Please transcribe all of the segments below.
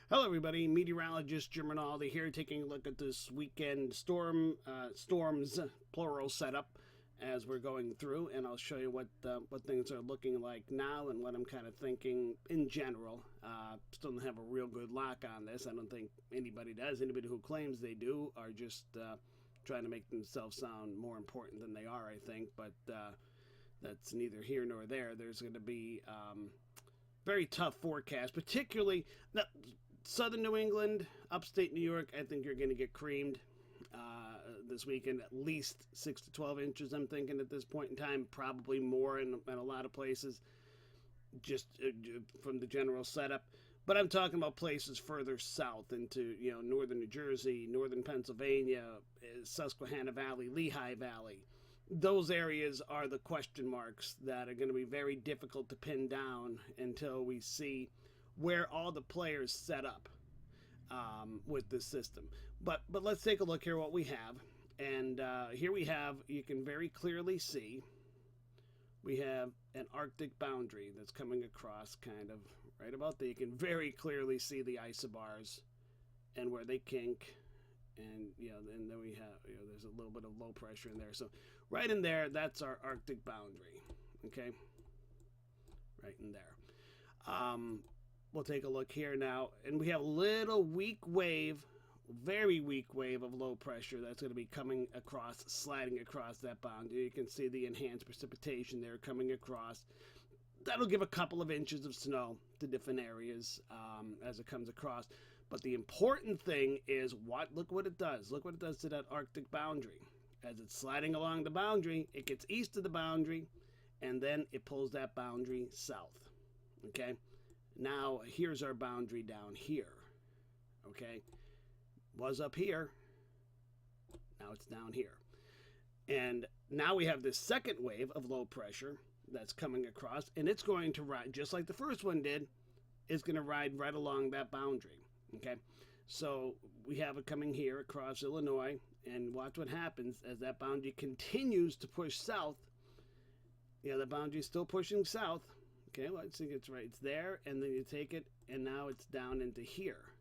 Hello, everybody. Meteorologist Jim Rinaldi here, taking a look at this weekend storms plural setup as we're going through, and I'll show you what things are looking like now and what I'm kind of thinking in general. Still don't have a real good lock on this. I don't think anybody does. Anybody who claims they do are just trying to make themselves sound more important than they are, I think. But that's neither here nor there. There's going to be very tough forecast, particularly southern New England, upstate New York. I think you're going to get creamed this weekend, at least 6 to 12 inches, I'm thinking at this point in time, probably more in a lot of places, just from the general setup. But I'm talking about places further south into, northern New Jersey, northern Pennsylvania, Susquehanna Valley, Lehigh Valley. Those areas are the question marks that are going to be very difficult to pin down until we see where all the players set up with this system. But let's take a look here what we have. And here we have, you can very clearly see, we have an Arctic boundary that's coming across kind of right about there. You can very clearly see the isobars and where they kink. And and then we have there's a little bit of low pressure in there. So right in there, that's our Arctic boundary. Okay, right in there. We'll take a look here now, and we have a little weak wave, very weak wave of low pressure that's going to be coming across, sliding across that boundary. You can see the enhanced precipitation there coming across. That'll give a couple of inches of snow to different areas as it comes across. But the important thing is look what it does. Look what it does to that Arctic boundary. As it's sliding along the boundary, it gets east of the boundary, and then it pulls that boundary south. Okay? Now, here's our boundary down here. Okay? Was up here. Now it's down here. And now we have this second wave of low pressure that's coming across, and it's going to ride, just like the first one did, it's going to ride right along that boundary. Okay? So we have it coming here across Illinois, and watch what happens as that boundary continues to push south. The boundary is still pushing south. Okay, well, I think it's right. It's there, and then you take it, and now it's down into here.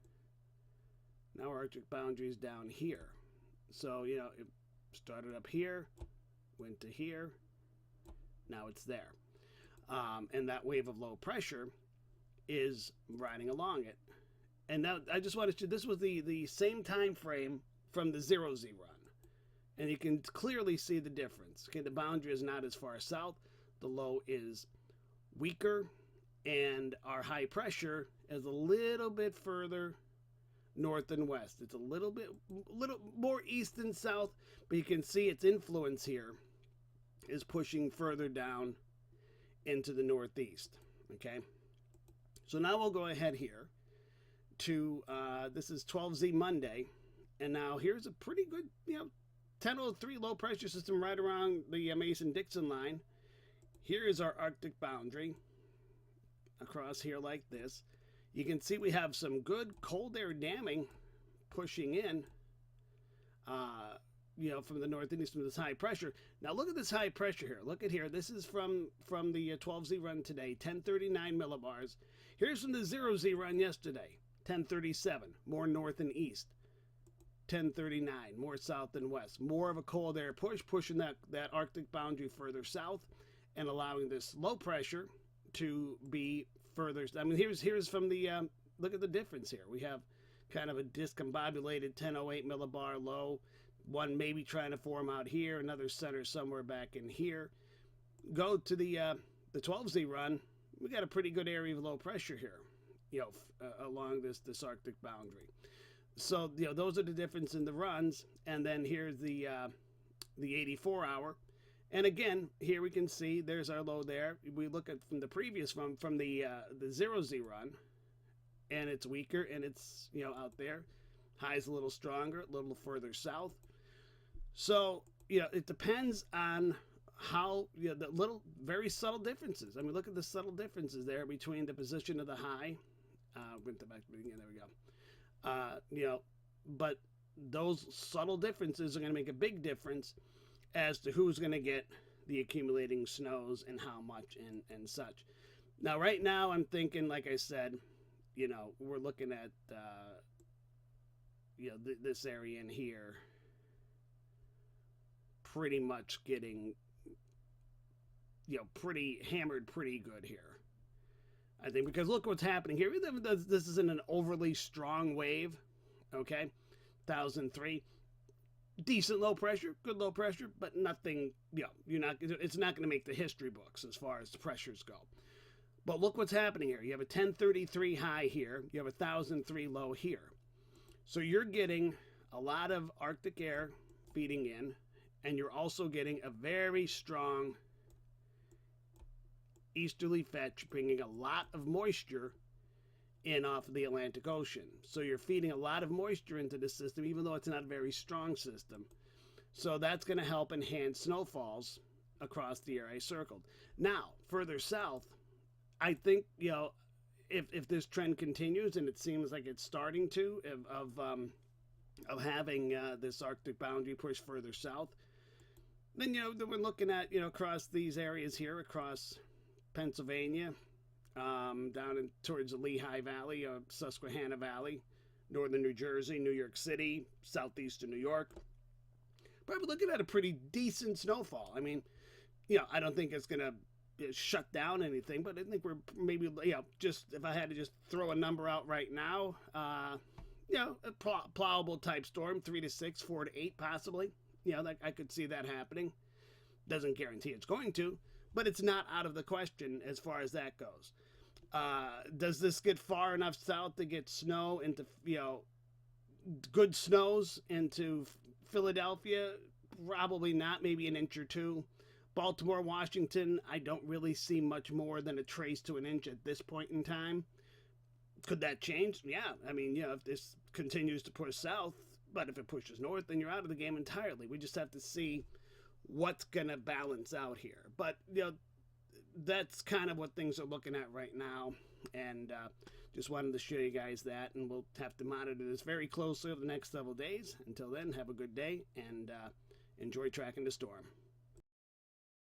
Now our Arctic boundary is down here. So, it started up here, went to here, now it's there. And that wave of low pressure is riding along it. And now I just wanted to, this was the same time frame from the 0Z run. And you can clearly see the difference. Okay, the boundary is not as far south. The low is weaker, and our high pressure is a little bit further north and west. It's a little more east and south, but you can see its influence here is pushing further down into the northeast. Okay, so now we'll go ahead here to this is 12Z Monday, and now here's a pretty good 1003 low pressure system right around the Mason-Dixon line. Here is our Arctic boundary across here like this. You can see we have some good cold air damming pushing in, from the northeast from this high pressure. Now look at this high pressure here. Look at here. This is from the 12Z run today, 1039 millibars. Here's from the 0Z run yesterday, 1037, more north and east. 1039, more south and west. More of a cold air push, pushing that Arctic boundary further south, and allowing this low pressure to be further. I mean, here's from the, look at the difference here. We have kind of a discombobulated 1008 millibar low, one maybe trying to form out here, another center somewhere back in here. Go to the 12Z run, we got a pretty good area of low pressure here, along this Arctic boundary. So, those are the difference in the runs. And then here's the 84 hour. And again, here we can see there's our low there. We look at from the previous from the 0Z run, and it's weaker, and it's out there. High's a little stronger, a little further south. So it depends on how the little very subtle differences. I mean, look at the subtle differences there between the position of the high. Went back to the beginning. There we go. But those subtle differences are going to make a big difference as to who's going to get the accumulating snows and how much and such. Now, right now, I'm thinking, like I said, you know, we're looking at, you know, this area in here pretty much getting, you know, pretty hammered pretty good here. I think because look what's happening here. This isn't an overly strong wave, okay? 1003. Decent low pressure, good low pressure, but nothing, you know, it's not going to make the history books as far as the pressures go. But look what's happening here. You have a 1033 high here. You have a 1003 low here. So you're getting a lot of Arctic air feeding in, and you're also getting a very strong easterly fetch, bringing a lot of moisture in off of the Atlantic Ocean. So you're feeding a lot of moisture into the system, even though it's not a very strong system. So that's going to help enhance snowfalls across the area I circled. Now, further south, I think, you know, if this trend continues, and it seems like it's starting to, of having this Arctic boundary push further south, then, you know, we're looking at, you know, across these areas here, across Pennsylvania, down in, towards the Lehigh Valley, Susquehanna Valley, northern New Jersey, New York City, southeastern New York. Probably looking at a pretty decent snowfall. I mean, you know, I don't think it's going to shut down anything, but I think we're maybe, you know, just if I had to just throw a number out right now, you know, a plowable type storm, 3 to 6, 4 to 8 possibly. You know, I could see that happening. Doesn't guarantee it's going to, but it's not out of the question as far as that goes. Does this get far enough south to get snow into, you know, good snows into Philadelphia? Probably not, maybe an inch or two. Baltimore, Washington, I don't really see much more than a trace to an inch at this point in time. Could that change? Yeah, I mean, you know, if this continues to push south, but if it pushes north, then you're out of the game entirely. We just have to see what's going to balance out here. But, you know, that's kind of what things are looking at right now. And just wanted to show you guys that. And we'll have to monitor this very closely over the next several days. Until then, have a good day and enjoy tracking the storm.